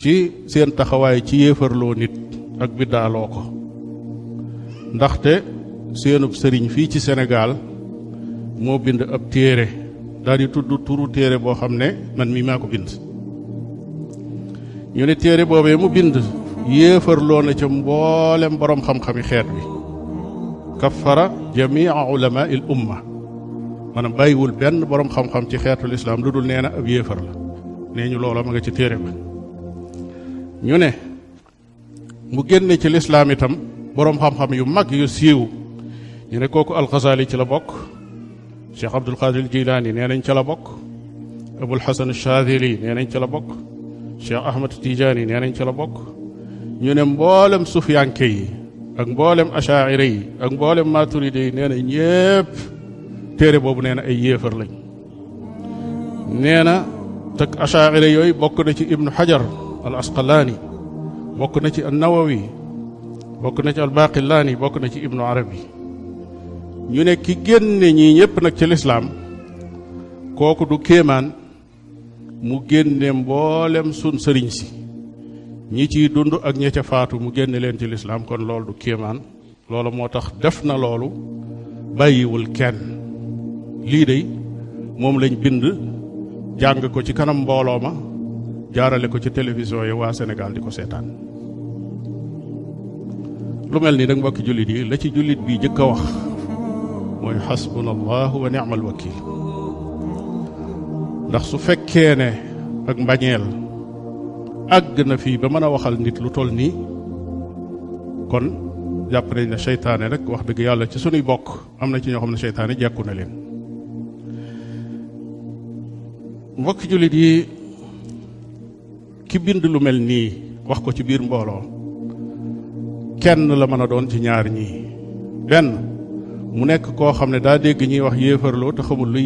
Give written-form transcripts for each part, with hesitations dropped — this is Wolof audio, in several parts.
ci seen taxawaay ci yéefarloo nit ak biddaaloo ko ndaxte seenub sëriñ fii ci Sénégal moo bind ab téere daal di tudd turu téere boo xam ne man mii maa ko bind ñu ne téere boobee mu bind yéefarloo na ca mboolem boroom xam-xami xeet bi kaffara jamia ulama il umma maanaam bàyyiwul benn boroom xam-xam ci xeetul islaam lu dul nee na ab yéefar la nee ñu loola ma nga ci téere ba ñu ne mu génne ci lislaam itam boroom xam-xam yu mag yu siiw ñu ne kooku alxasaali ci la bokk cheikh abdul qadir jilaani nee nañ ca la bokk abul hasan shaadili nee nañ ca la bokk cheikh ahmad tijaani nee nañ ca la bokk ñu ne mboolem sufyanke yi ak mboolem ashaira yi ak mboolem maturide yi nee na ñépp téere boobu nee na ay yéefar lañ nee na teg ashaira yooyu bokk na ci ibnu hajar al asqalaani bokk na ci an-nawawi bokk na ci al baqilaani bokk na ci ibnu arabi ñu ne ki génne ñii ñëpp nag ci lislaam kooku du kéemaan mu génne mboolem sun sëriñ si ñi ciy dund ak ña ca faatu mu génne leen ci lislaam kon loolu du kéemaan loolu moo tax def na loolu bàyyiwul kenn lii de moom lañ bind jàng ko ci kanam mbooloo ma jaarale ko ci télévision yi waa Sénégal di ko seetaan lu mel ni nag mbokki jullit yi la ci jullit bi jëkk a wax mooy xasbuna allahu wa ni'mal wakil ndax su fekkee ne ak mbañeel àgg na fii ba mën a waxal nit lu toll nii kon jàpp nañ ne seytaane rek wax dëgg yàlla ci sunuy bokk am na ci ñoo xam ne seytaane jekku na leen mbokki jullit yi ki bind lu mel nii wax ko ci biir mbooloo kenn la mën a doon ci ñaar ñii benn mu nekk koo xam ne daa dégg ñuy wax yéefarloo te xamul luy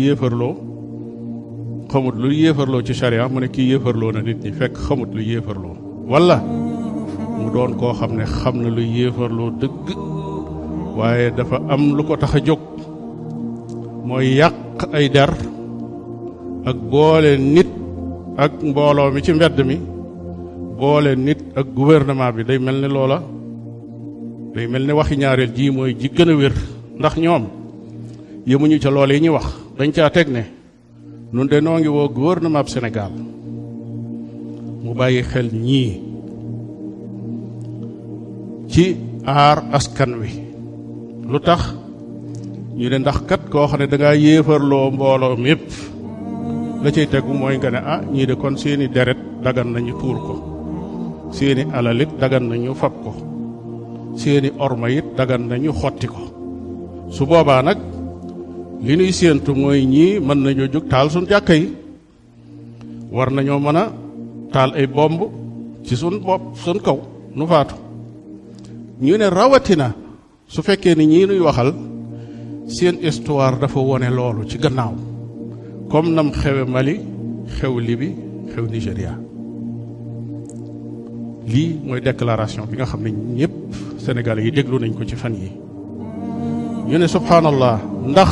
yéefarloo ci sharia mu ne kii yéefarloo na nit ñi fekk xamut luy yéefarloo wala mu doon koo xam ne xam na luy yéefarloo dëgg waaye dafa am lu ko tax a jóg mooy yàq ay der ak boole nit ak mbooloo mi ci mbedd mi boole nit ak gouvernement bi day mel ni loola day mel ni waxi ñaareel ji mooy ji gën a wér ndax ñoom yemuñu ca loole yi ñuy wax dañ caa teg ne nun de noo ngi woo gouvernement bu Sénégal mu bàyyi xel ñii ci aar askan wi lu tax ñu ne ndax kat koo xam ne dangaa yéefarloo mbooloo mépp la cay tegu mooy nga ne ñii de kon seeni deret dagan nañu tuur ko seeni alalit dagan nañu fab ko seeni orma it dagan nañu xotti ko su boobaa nag li nuy séentu mooy ñii mën nañoo jóg taal suñ jàkka yi war nañoo mën a taal ay bomb ci suñ bopp suñ kaw nu faatu ñu ne rawatina su fekkee ni ñii nuy waxal seen histoire dafa wone loolu ci gannaaw comme nam xewe Mali xew Libi xew Nigéria lii mooy déclaration bi nga xam ne ñëpp Sénégalais yi déglu nañ ko ci fan yi ñu ne subhanallah ndax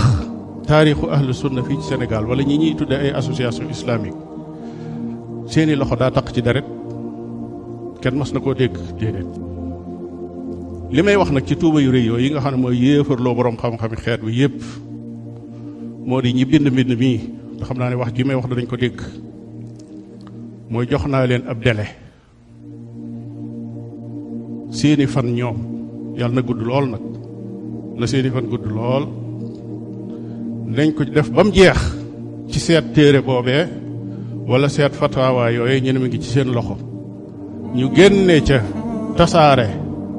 taarixu ahlu sunna fii ci Sénégal wala ñi ñuy tudde ay association islamique seeni loxo daa taq ci deret kenn mas na koo dégg déedéet li may wax nag ci tuuba yu rëy yooyu yi nga xam ne mooy yéefarloo boroom xam-xami xeet wi yépp moo di ñi bind mbind mii te xam naa ne wax gi may wax danañ ko dégg mooy jox naa leen ab délai seeni fan ñoom yàlla na gudd lool nag na seeni fan gudd lool nañ ko def ba mu jeex ci seet téere boobee wala seet fatawaa yooyu ñu ne mi ngi ci seen loxo ñu génne ca tasaare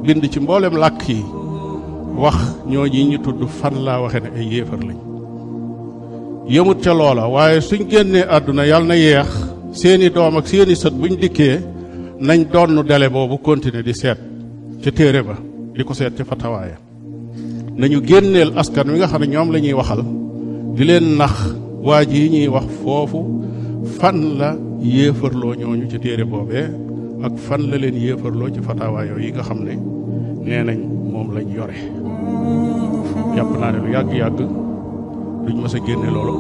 bind ci mboolem làkk yi wax ñooñi ñu tudd fan laa waxe ne ay yéefar lañ yëmut ca loola waaye suñ génnee àdduna yàlla na yeex seeni doom ak seeni sët buñ dikkee nañ donn dele boobu continuer di seet ca téere ba di ko seet ca fatawaaya nañu génneel askan wi nga xam ne ñoom la ñuy waxal di leen nax waa ji yi ñuy wax foofu fan la yéefarloo ñooñu ci téere boobee ak fan la leen yéefarloo ci fatawaaya yi nga xam ne nee nañ moom lañ yore jàpp naa ne lu yàgg-yàgg duñ mës a génne loolu